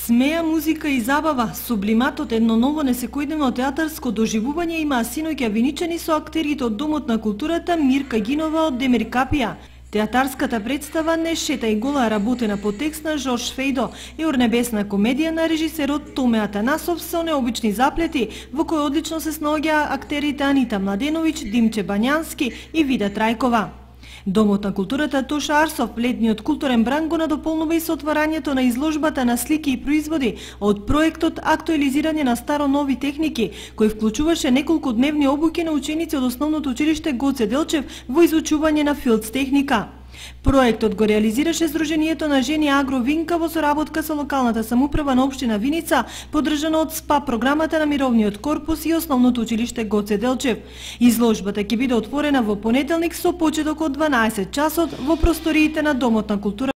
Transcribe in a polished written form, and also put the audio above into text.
Смеја, музика и забава, сублиматот едно ново несекојдневно театарско доживување има синоќа виничени со актерите од Домот на културата Мирка Гинова од Демеркапија. Театарската представа не шета и гола работена по текст на Жорж Фејдо е орнебесна комедија на режисерот Томе Атанасов со необични заплети, во кој одлично се снаоѓа актерите Анита Младеновиќ, Димче Бањански и Вида Трајкова. Домот на културата Тоша Арсов, летниот културен бран, го надополнува и со отварањето на изложбата на слики и производи од проектот Актуализирање на старо-нови техники, кој вклучуваше неколку дневни обуки на ученици од основното училиште Гоце Делчев во изучување на филдстехника. Проектот го реализираше Сдруженијето на жени Агро Винка во соработка со локалната самоуправа на општина Виница, поддржано од СПА програмата на Мировниот корпус и основното училиште Гоце Делчев. Изложбата ќе биде отворена во понеделник со почеток од 12 часот во просториите на Домот на култура